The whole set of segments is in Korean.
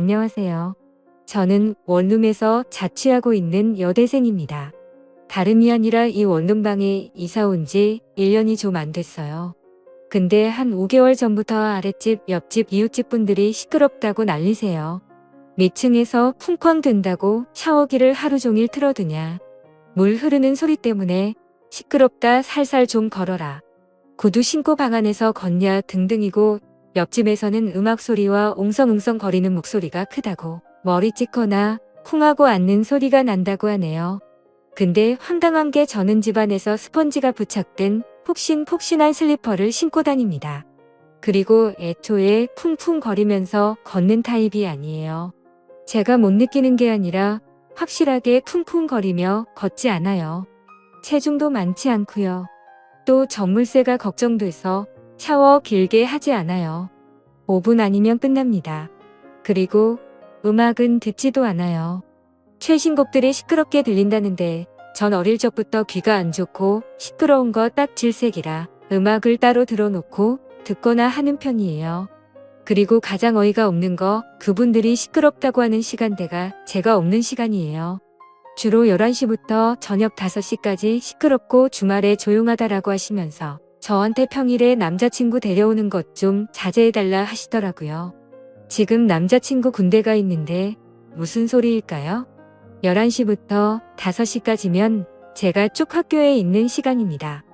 안녕하세요. 저는 원룸에서 자취하고 있는 여대생입니다. 다름이 아니라 이 원룸방에 이사 온 지 1년이 좀 안 됐어요. 근데 한 5개월 전부터 아랫집, 옆집, 이웃집 분들이 시끄럽다고 난리세요. 밑층에서 쿵쾅 된다고 샤워기를 하루 종일 틀어두냐. 물 흐르는 소리 때문에 시끄럽다 살살 좀 걸어라. 구두 신고 방 안에서 걷냐 등등이고 옆집에서는 음악 소리와 웅성웅성 거리는 목소리가 크다고 머리 찍거나 쿵하고 앉는 소리가 난다고 하네요. 근데 황당한 게 저는 집안에서 스펀지가 부착된 폭신폭신한 슬리퍼를 신고 다닙니다. 그리고 애초에 쿵쿵 거리면서 걷는 타입이 아니에요. 제가 못 느끼는 게 아니라 확실하게 쿵쿵 거리며 걷지 않아요. 체중도 많지 않고요. 또 전물세가 걱정돼서 샤워 길게 하지 않아요. 5분 아니면 끝납니다. 그리고 음악은 듣지도 않아요. 최신곡들이 시끄럽게 들린다는데 전 어릴 적부터 귀가 안 좋고 시끄러운 거 딱 질색이라 음악을 따로 들어놓고 듣거나 하는 편이에요. 그리고 가장 어이가 없는 거 그분들이 시끄럽다고 하는 시간대가 제가 없는 시간이에요. 주로 11시부터 저녁 5시까지 시끄럽고 주말에 조용하다라고 하시면서 저한테 평일에 남자친구 데려오는 것 좀 자제해달라 하시더라고요. 지금 남자친구 군대가 있는데 무슨 소리일까요? 11시부터 5시까지면 제가 쭉 학교에 있는 시간입니다.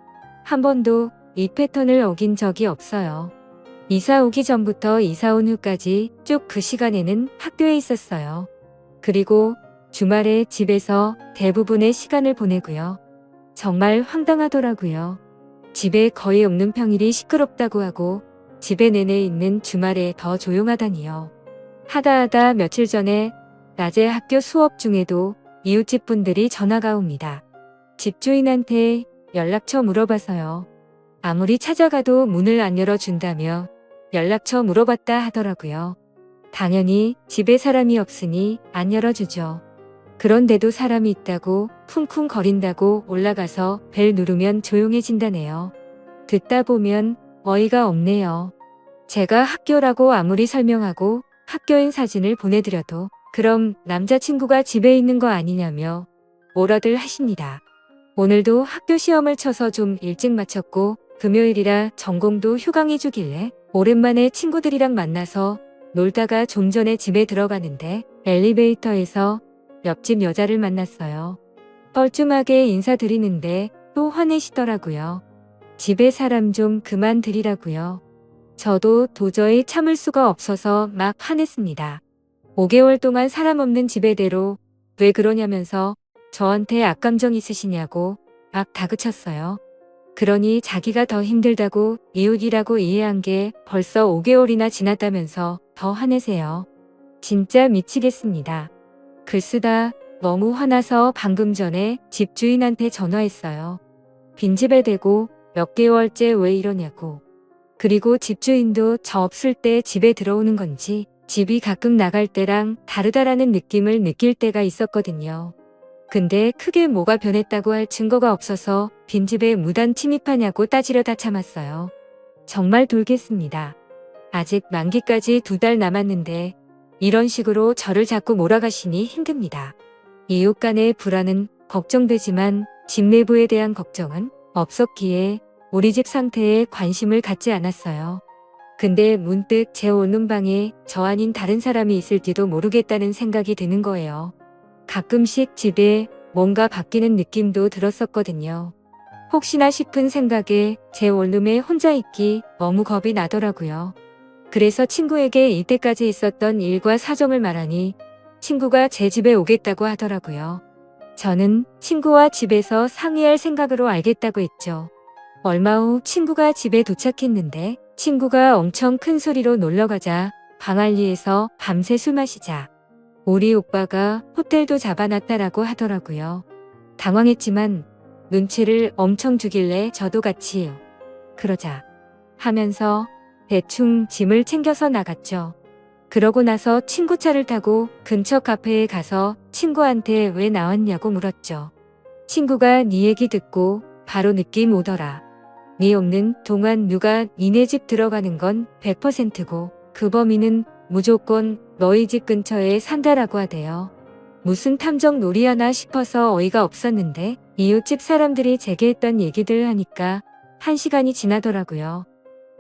한 번도 이 패턴을 어긴 적이 없어요. 이사 오기 전부터 이사 온 후까지 쭉 그 시간에는 학교에 있었어요. 그리고 주말에 집에서 대부분의 시간을 보내고요. 정말 황당하더라고요. 집에 거의 없는 평일이 시끄럽다고 하고 집에 내내 있는 주말에 더 조용하다니요. 하다 며칠 전에 낮에 학교 수업 중에도 이웃집 분들이 전화가 옵니다. 집주인한테 연락처 물어봐서요. 아무리 찾아가도 문을 안 열어준다며 연락처 물어봤다 하더라고요. 당연히 집에 사람이 없으니 안 열어주죠. 그런데도 사람이 있다고 쿵쿵 거린다고 올라가서 벨 누르면 조용해진다네요. 듣다 보면 어이가 없네요. 제가 학교라고 아무리 설명하고 학교인 사진을 보내드려도 그럼 남자친구가 집에 있는 거 아니냐며 뭐라들 하십니다. 오늘도 학교 시험을 쳐서 좀 일찍 마쳤고 금요일이라 전공도 휴강해 주길래 오랜만에 친구들이랑 만나서 놀다가 좀 전에 집에 들어가는데 엘리베이터에서 옆집 여자를 만났어요. 뻘쭘하게 인사드리는데 또 화내시더라고요. 집에 사람 좀 그만 들이라고요. 저도 도저히 참을 수가 없어서 막 화냈습니다. 5개월 동안 사람 없는 집에대로 왜 그러냐면서 저한테 악감정 있으시냐고 막 다그쳤어요. 그러니 자기가 더 힘들다고 이웃이라고 이해한 게 벌써 5개월이나 지났다면서 더 화내세요. 진짜 미치겠습니다. 글 쓰다 너무 화나서 방금 전에 집주인한테 전화했어요. 빈집에 대고 몇 개월째 왜 이러냐고. 그리고 집주인도 저 없을 때 집에 들어오는 건지 집이 가끔 나갈 때랑 다르다라는 느낌을 느낄 때가 있었거든요. 근데 크게 뭐가 변했다고 할 증거가 없어서 빈집에 무단 침입하냐고 따지려다 참았어요. 정말 돌겠습니다. 아직 만기까지 2달 남았는데 이런 식으로 저를 자꾸 몰아가시니 힘듭니다. 이웃 간의 불안은 걱정되지만 집 내부에 대한 걱정은 없었기에 우리 집 상태에 관심을 갖지 않았어요. 근데 문득 제 오는 방에 저 아닌 다른 사람이 있을지도 모르겠다는 생각이 드는 거예요. 가끔씩 집에 뭔가 바뀌는 느낌도 들었었거든요. 혹시나 싶은 생각에 제 원룸에 혼자 있기 너무 겁이 나더라고요. 그래서 친구에게 이때까지 있었던 일과 사정을 말하니 친구가 제 집에 오겠다고 하더라고요. 저는 친구와 집에서 상의할 생각으로 알겠다고 했죠. 얼마 후 친구가 집에 도착했는데 친구가 엄청 큰 소리로 놀러가자 방알리에서 밤새 술 마시자 우리 오빠가 호텔도 잡아놨다라고 하더라고요. 당황했지만 눈치를 엄청 주길래 저도 같이요. 그러자 하면서 대충 짐을 챙겨서 나갔죠. 그러고 나서 친구 차를 타고 근처 카페에 가서 친구한테 왜 나왔냐고 물었죠. 친구가 네 얘기 듣고 바로 느낌 오더라. 네 없는 동안 누가 니네 집 들어가는 건 100%고 그 범인은 무조건 너희 집 근처에 산다라고 하대요. 무슨 탐정 놀이하나 싶어서 어이가 없었는데 이웃집 사람들이 제게 했던 얘기들 하니까 1시간이 지나더라고요.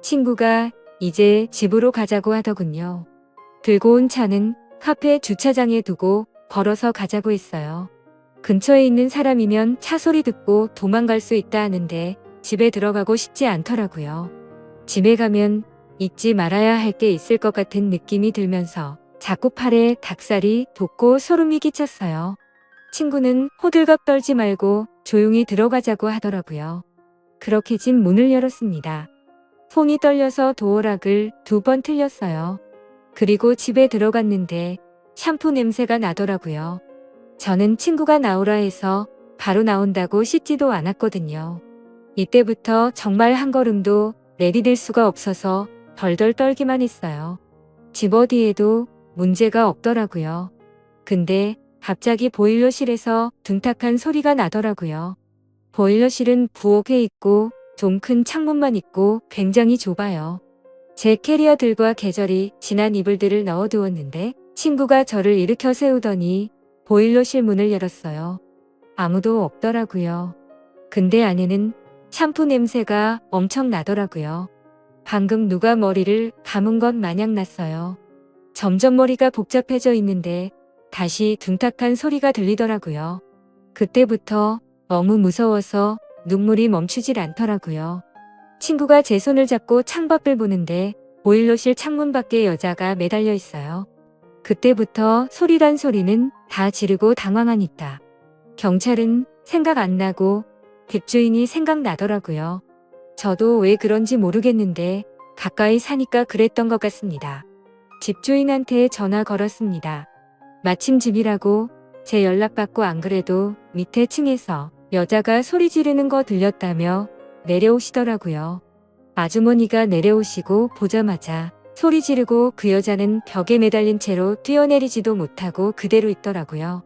친구가 이제 집으로 가자고 하더군요. 들고 온 차는 카페 주차장에 두고 걸어서 가자고 했어요. 근처에 있는 사람이면 차 소리 듣고 도망갈 수 있다 하는데 집에 들어가고 싶지 않더라고요. 집에 가면 잊지 말아야 할 게 있을 것 같은 느낌이 들면서 자꾸 팔에 닭살이 돋고 소름이 끼쳤어요. 친구는 호들갑 떨지 말고 조용히 들어가자고 하더라고요. 그렇게 집 문을 열었습니다. 손이 떨려서 도어락을 2번 틀렸어요. 그리고 집에 들어갔는데 샴푸 냄새가 나더라고요. 저는 친구가 나오라 해서 바로 나온다고 씻지도 않았거든요. 이때부터 정말 한 걸음도 내디딜 수가 없어서 덜덜 떨기만 했어요. 집 어디에도 문제가 없더라고요. 근데 갑자기 보일러실에서 둔탁한 소리가 나더라고요. 보일러실은 부엌에 있고 좀 큰 창문만 있고 굉장히 좁아요. 제 캐리어들과 계절이 지난 이불들을 넣어두었는데 친구가 저를 일으켜 세우더니 보일러실 문을 열었어요. 아무도 없더라고요. 근데 안에는 샴푸 냄새가 엄청 나더라고요. 방금 누가 머리를 감은 것 마냥 났어요. 점점 머리가 복잡해져 있는데 다시 둔탁한 소리가 들리더라고요. 그때부터 너무 무서워서 눈물이 멈추질 않더라고요. 친구가 제 손을 잡고 창밖을 보는데 보일러실 창문 밖에 여자가 매달려 있어요. 그때부터 소리란 소리는 다 지르고 당황하니까. 경찰은 생각 안 나고 집주인이 생각나더라고요. 저도 왜 그런지 모르겠는데 가까이 사니까 그랬던 것 같습니다. 집주인한테 전화 걸었습니다. 마침 집이라고 제 연락받고 안 그래도 밑에 층에서 여자가 소리 지르는 거 들렸다며 내려오시더라고요. 아주머니가 내려오시고 보자마자 소리 지르고 그 여자는 벽에 매달린 채로 뛰어내리지도 못하고 그대로 있더라고요.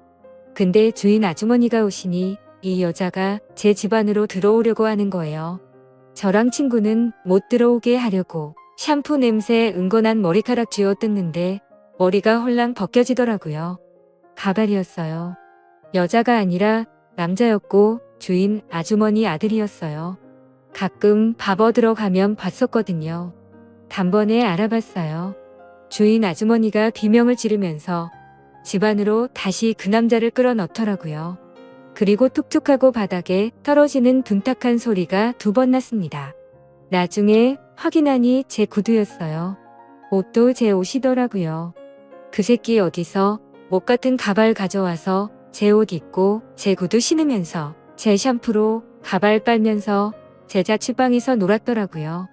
근데 주인 아주머니가 오시니 이 여자가 제 집 안으로 들어오려고 하는 거예요. 저랑 친구는 못 들어오게 하려고 샴푸 냄새에 은건한 머리카락 쥐어 뜯는데 머리가 홀랑 벗겨지더라고요. 가발이었어요. 여자가 아니라 남자였고 주인 아주머니 아들이었어요. 가끔 밥 얻으러 가면 봤었거든요. 단번에 알아봤어요. 주인 아주머니가 비명을 지르면서 집 안으로 다시 그 남자를 끌어넣더라고요. 그리고 툭툭하고 바닥에 떨어지는 둔탁한 소리가 2번 났습니다. 나중에 확인하니 제 구두였어요. 옷도 제 옷이더라고요. 그 새끼 어디서 옷 같은 가발 가져와서 제 옷 입고 제 구두 신으면서 제 샴푸로 가발 빨면서 제 자취방에서 놀았더라고요.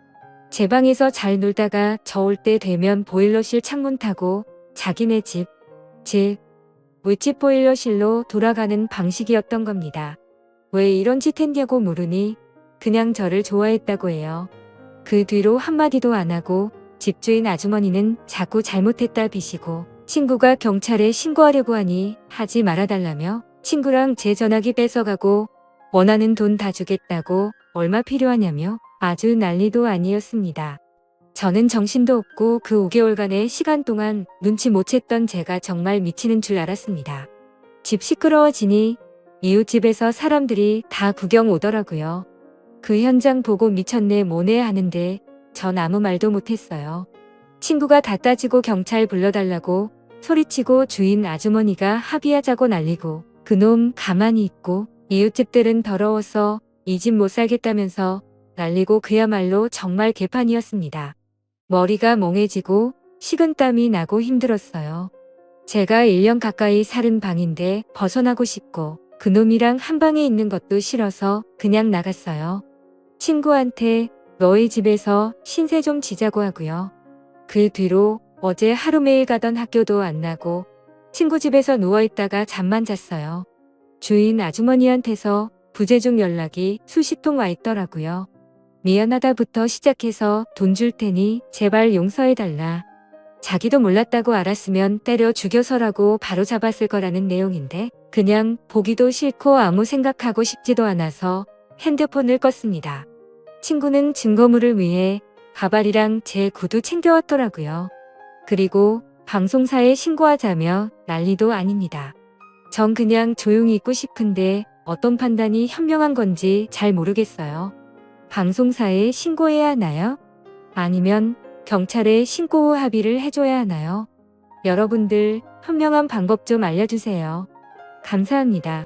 제 방에서 잘 놀다가 저 올 때 되면 보일러실 창문 타고 자기네 윗집 보일러실로 돌아가는 방식이었던 겁니다. 왜 이런 짓 했냐고 물으니 그냥 저를 좋아했다고 해요. 그 뒤로 한마디도 안 하고 집주인 아주머니는 자꾸 잘못했다 비시고 친구가 경찰에 신고하려고 하니 하지 말아달라며 친구랑 제 전화기 뺏어가고 원하는 돈 다 주겠다고 얼마 필요하냐며 아주 난리도 아니었습니다. 저는 정신도 없고 그 5개월간의 시간 동안 눈치 못 챘던 제가 정말 미치는 줄 알았습니다. 집 시끄러워지니 이웃집에서 사람들이 다 구경 오더라고요. 그 현장 보고 미쳤네 뭐네 하는데 전 아무 말도 못했어요. 친구가 다 따지고 경찰 불러달라고 소리치고 주인 아주머니가 합의하자고 난리고 그놈 가만히 있고 이웃집들은 더러워서 이 집 못 살겠다면서 난리고 그야말로 정말 개판이었습니다. 머리가 멍해지고 식은땀이 나고 힘들었어요. 제가 1년 가까이 살은 방인데 벗어나고 싶고 그놈이랑 한 방에 있는 것도 싫어서 그냥 나갔어요. 친구한테 너희 집에서 신세 좀 지자고 하고요. 그 뒤로 어제 하루 매일 가던 학교도 안 나고 친구 집에서 누워있다가 잠만 잤어요. 주인 아주머니한테서 부재중 연락이 수십 통 와 있더라고요. 미안하다부터 시작해서 돈 줄 테니 제발 용서해달라. 자기도 몰랐다고 알았으면 때려 죽여서라고 바로 잡았을 거라는 내용인데 그냥 보기도 싫고 아무 생각하고 싶지도 않아서 핸드폰을 껐습니다. 친구는 증거물을 위해 가발이랑 제 구두 챙겨왔더라고요. 그리고 방송사에 신고하자며 난리도 아닙니다. 전 그냥 조용히 있고 싶은데 어떤 판단이 현명한 건지 잘 모르겠어요. 방송사에 신고해야 하나요? 아니면 경찰에 신고 후 합의를 해줘야 하나요? 여러분들 현명한 방법 좀 알려주세요. 감사합니다.